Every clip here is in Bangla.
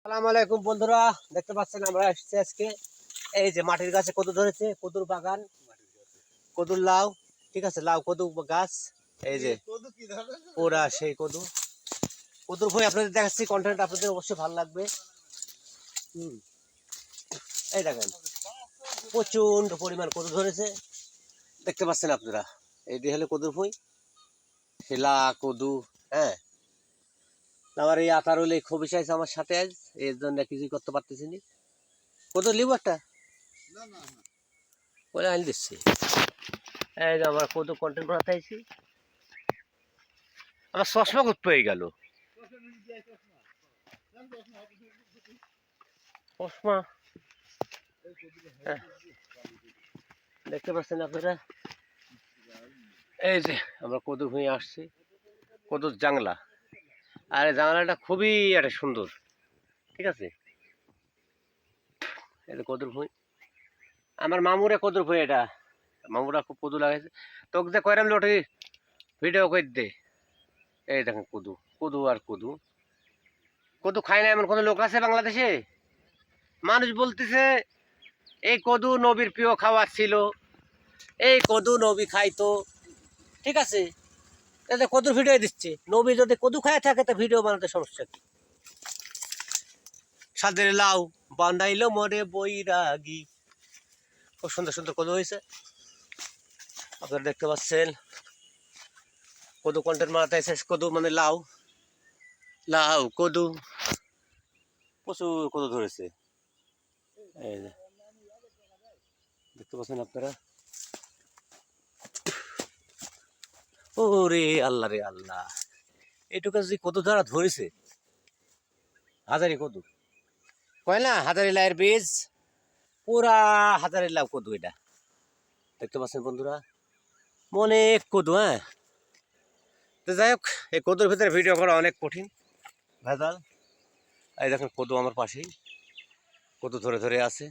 আসসালামু আলাইকুম বন্ধুরা, দেখতে পাচ্ছেন আমরা আসছি আজকে এই যে মাটির গাছে কদু ধরেছে, কদুর বাগান, কদুর লাউ, ঠিক আছে, লাউ কদু গাছ, এই যে পুরা সেই কদু, কদুর ভয় আপনাদের দেখাচ্ছি, কন্টেন্ট আপনাদের অবশ্যই ভালো লাগবে। এই দেখেন প্রচন্ড পরিমাণ কদু ধরেছে, দেখতে পাচ্ছেন আপনারা। এই দিয়ে হলে কদুর ভুঁই, হেলা কদু। হ্যাঁ, আমার এই আতারুল এই খবিস আছে আমার সাথে, আজ এর জন্য কিছুই করতে পারতেছি না। কত লিবু একটা বলে আনি দিচ্ছি। এই যে আমার কত কন্টেন্ট বানাতে আইছি, আমার চশমা করতে হয়ে গেল। চশমা দেখতে পাচ্ছেন আপনারা। এই যে আমরা কদুর ভুঁয়ে আসছি, কদুর জাংলা, আর এই জাংলাটা খুবই একটা সুন্দর, ঠিক আছে। এই যে কদুর ভুঁই, আমার মামুরা কদুর ভুঁই, এটা মামুরা খুব কদু লাগাইছে। তোকে যে কয়রাম লোটে ভিডিও করে দে। এই দেখেন কদু, কদু আর কদু, কদু খায় না এমন কোনো লোক আছে বাংলাদেশে? মানুষ বলতেছে এই কদু নবীর প্রিয় খাবার ছিল, এই কদু নবী খাইতো, ঠিক আছে। তাহলে কদুর ভিডিও দিচ্ছে, নবী যদি কদু খায় থাকে তা ভিডিও বানাতে সমস্যা কি? সাদের লাউ বানাইলো মরে বৈরাগী, খুব সুন্দর সুন্দর কদু হয়েছে, আপনারা দেখতে পাচ্ছেন। কদু কন্টেন্ট বানাতে আছে, কদু মানে লাউ, লাউ কদু, প্রচুর কদু ধরেছে। এই যে দেখতে পাচ্ছেন আপনারা। ওরে আল্লাহ রে আল্লাহ, এটুকু যে কদু ধরা ধরেছে, হাজারি কদু কয় না, হাজারি লাউয়ের বীজ, পুরা হাজারি লাউ কদু এটা, দেখতে পাচ্ছেন বন্ধুরা, অনেক কদু। হ্যাঁ, তো যাই হোক, এই কদুর ভিতরে ভিডিও করা অনেক কঠিন, ভেজাল। এই দেখেন কদু আমার পাশেই, কদু ধরে ধরে আছে।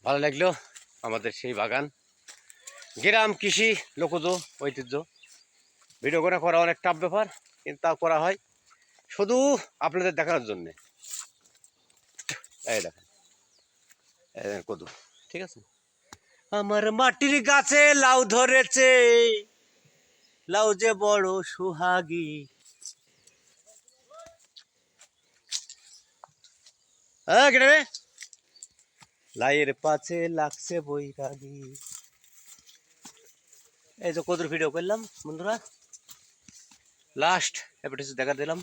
ভালো লাগলো আমাদের সেই বাগান, গ্রাম কৃষি লোকজ ঐতিহ্য। ভিডিও করা করা অনেক টাফ ব্যাপার, কিন্তু তাও করা হয় শুধু আপনাদের দেখানোর জন্যে। এই দেখেন, এই দেখেন কদু, ঠিক আছে। আমার মাটির গাছে লাউ ধরেছে, লাউ যে বড় সুহাগী। লাইয়ের পাছে লাগছে বৈরাগী। এই যে কদুর ভিডিও করলাম বন্ধুরা, লাস্ট এবার দেখা দিলাম।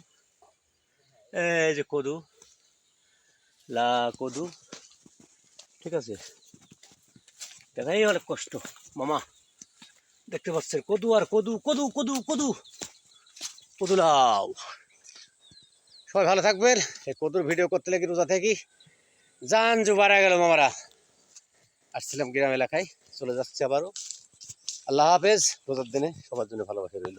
এই যে কদু, লা কদু, ঠিক আছে, দেখাই অনেক কষ্ট মামা, দেখতে পাচ্ছেন কদু আর কদু, কদু কদু কদু, কদু লাউ। সবাই ভালো থাকবেন। এই কদুর ভিডিও করতে লেগে রোজা থাকি জান জু বাড়া গেল মামারা। আসছিলাম গ্রাম এলাকায়, চলে যাচ্ছে আবারও। আল্লাহ হাফেজ, রোজার দিনে সবার জন্য ভালোবাসা রইল।